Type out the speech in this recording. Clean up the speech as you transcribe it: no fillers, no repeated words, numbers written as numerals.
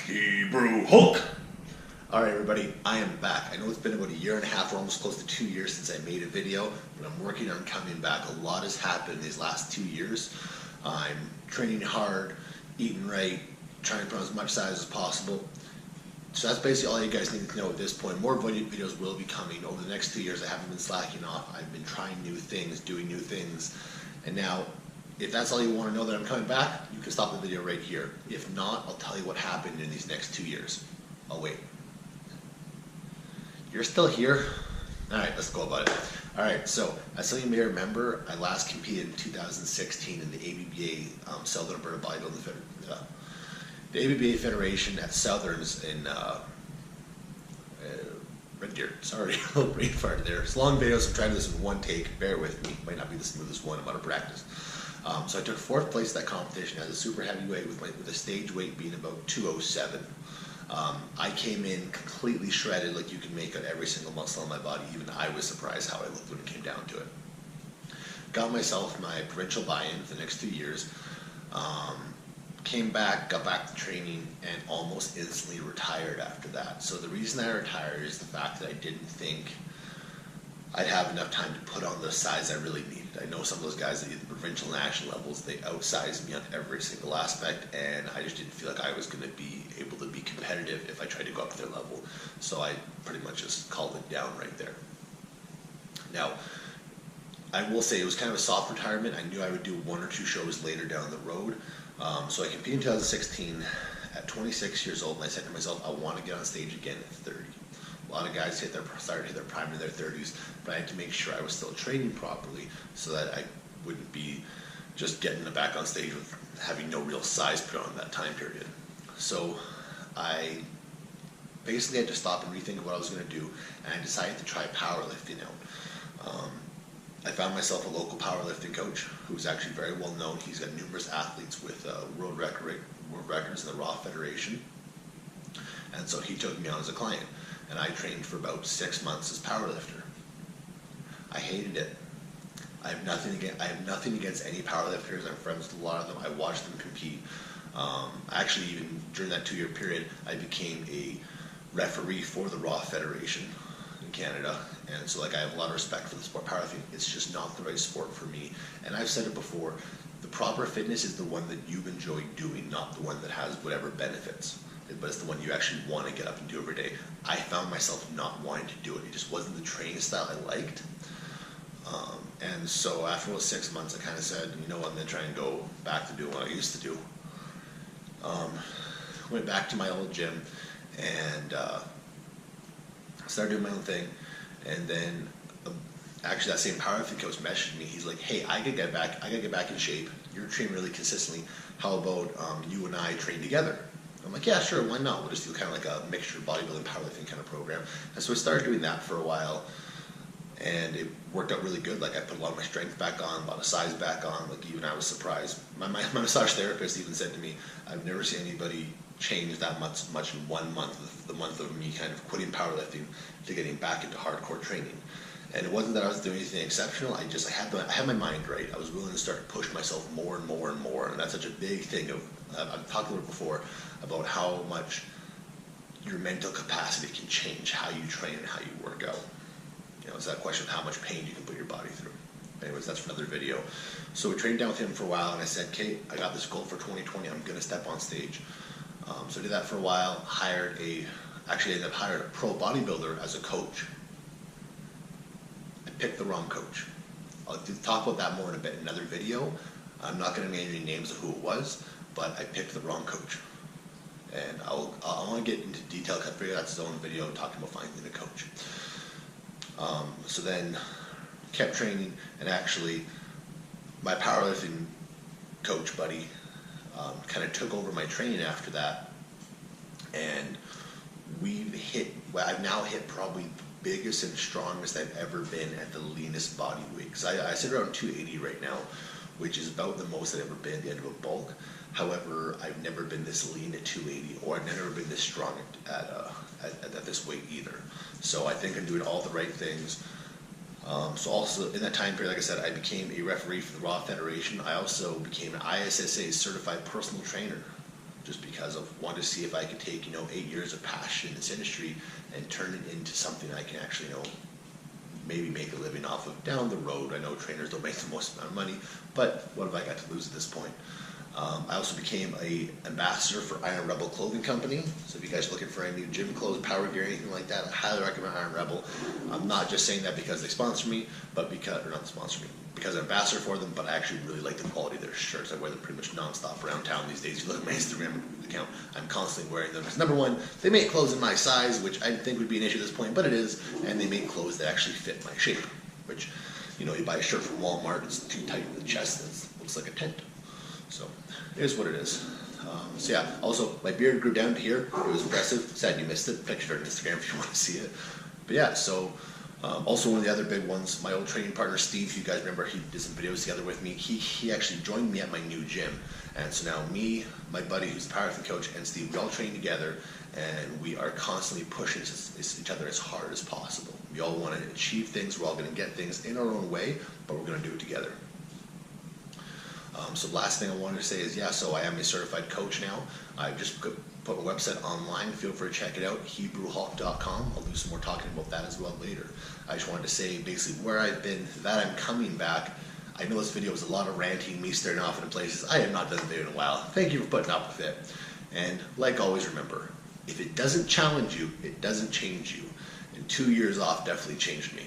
HUBREWHULK! Alright everybody, I am back. I know it's been about a year and a half or almost close to 2 years since I made a video, but I'm working on coming back. A lot has happened these last 2 years. I'm training hard, eating right, trying to put on as much size as possible. So that's basically all you guys need to know at this point. More videos will be coming over the next 2 years. I haven't been slacking off. I've been trying new things, doing new things. And now, if that's all you want to know that I'm coming back, you can stop the video right here. If not, I'll tell you what happened in these next 2 years. I'll wait. You're still here? Alright, let's go about it. Alright, so as some of you may remember, I last competed in 2016 in the ABBA Southern Alberta Bodybuilding Federation. The ABBA Federation at Southerns in Red Deer. Sorry, a little brain fart there. It's a long video, so I'm trying to do this in one take. Bear with me. Might not be the smoothest one. I'm out of practice. So I took 4th place at that competition as a super heavyweight with a stage weight being about 207. I came in completely shredded, like you can make out every single muscle on my body. Even I was surprised how I looked when it came down to it. Got myself my provincial buy-in for the next 2 years. Came back, got back to training, and almost instantly retired after that. So the reason I retired is the fact that I didn't think I'd have enough time to put on the size I really needed. I know some of those guys that get the provincial national levels, they outsized me on every single aspect, and I just didn't feel like I was going to be able to be competitive if I tried to go up to their level. So I pretty much just called it down right there. Now, I will say it was kind of a soft retirement. I knew I would do 1 or 2 shows later down the road. So I competed in 2016 at 26 years old, and I said to myself, I want to get on stage again at 30. A lot of guys started to hit their prime in their 30s, but I had to make sure I was still training properly so that I wouldn't be just getting back on stage with having no real size put on in that time period. So I basically had to stop and rethink what I was going to do, and I decided to try powerlifting out. I found myself a local powerlifting coach who's actually very well known. He's got numerous athletes with world records in the Raw Federation, and so he took me on as a client, and I trained for about 6 months as powerlifter. I hated it. I have nothing against any powerlifters. I'm friends with a lot of them. I watched them compete. Actually, even during that 2-year period, I became a referee for the Raw Federation in Canada, and so like I have a lot of respect for the sport powerlifting. It's just not the right sport for me, and I've said it before, the proper fitness is the one that you enjoy doing, not the one that has whatever benefits, but it's the one you actually want to get up and do every day. I found myself not wanting to do it. It just wasn't the training style I liked, and so after those 6 months I kind of said, you know what, I'm going to try and go back to doing what I used to do. Went back to my old gym and started doing my own thing, and then actually that same powerlifting coach messaged me. He's like, hey, I gotta get back in shape. You're training really consistently. How about you and I train together? I'm like, yeah, sure, why not? We'll just do kind of like a mixture of bodybuilding, powerlifting kind of program. And so I started doing that for a while, and it worked out really good. Like I put a lot of my strength back on, a lot of size back on. Like even I was surprised. My massage therapist even said to me, I've never seen anybody change that much in 1 month, the month of me kind of quitting powerlifting to getting back into hardcore training. And it wasn't that I was doing anything exceptional. I had my mind right. I was willing to start to push myself more and more and more. And that's such a big thing of, I've talked about it before, about how much your mental capacity can change how you train and how you work out. You know, it's that question of how much pain you can put your body through. Anyways, that's for another video. So we trained down with him for a while, and I said, Kate, I got this goal for 2020. I'm going to step on stage. So I did that for a while, actually ended up hiring a pro bodybuilder as a coach. I picked the wrong coach. I'll talk about that more in a bit in another video. I'm not going to name any names of who it was, but I picked the wrong coach. And I want to get into detail, because I figured that's his own video talking about finding a coach. So then kept training, and actually my powerlifting coach buddy kind of took over my training after that, and I've now hit probably the biggest and strongest I've ever been at the leanest body weight. Because I sit around 280 right now, which is about the most I've ever been at the end of a bulk. However, I've never been this lean at 280, or I've never been this strong at this weight either. So I think I'm doing all the right things. So also in that time period, like I said, I became a referee for the Raw Federation. I also became an ISSA certified personal trainer. just because of wanting to see if I could take, 8 years of passion in this industry and turn it into something I can actually, maybe make a living off of down the road. I know trainers don't make the most amount of money, but what have I got to lose at this point? I also became a ambassador for Iron Rebel Clothing Company. So if you guys are looking for any new gym clothes, power gear, anything like that, I highly recommend Iron Rebel. I'm not just saying that because they sponsor me, but because, or not sponsor me, because I'm an ambassador for them, but I actually really like the quality of their shirts. I wear them pretty much nonstop around town these days. You look at my Instagram account, I'm constantly wearing them. Because number one, they make clothes in my size, which I think would be an issue at this point, but it is, and they make clothes that actually fit my shape, which, you buy a shirt from Walmart, it's too tight in the chest, it looks like a tent. So it is what it is. So yeah, also my beard grew down to here. It was impressive. Sad you missed it. Picture it on Instagram if you want to see it. But yeah, so also one of the other big ones, my old training partner Steve, you guys remember he did some videos together with me. He actually joined me at my new gym. And so now me, my buddy who's the powerlifting coach, and Steve, we all train together, and we are constantly pushing each other as hard as possible. We all want to achieve things. We're all going to get things in our own way, but we're going to do it together. So last thing I wanted to say is, so I am a certified coach now. I just put my website online. Feel free to check it out, HUBREWHULK.com. I'll do some more talking about that as well later. I just wanted to say basically where I've been, that I'm coming back. I know this video was a lot of ranting, me staring off into places. I have not done a video in a while. Thank you for putting up with it. And like always, remember, if it doesn't challenge you, it doesn't change you. And 2 years off definitely changed me.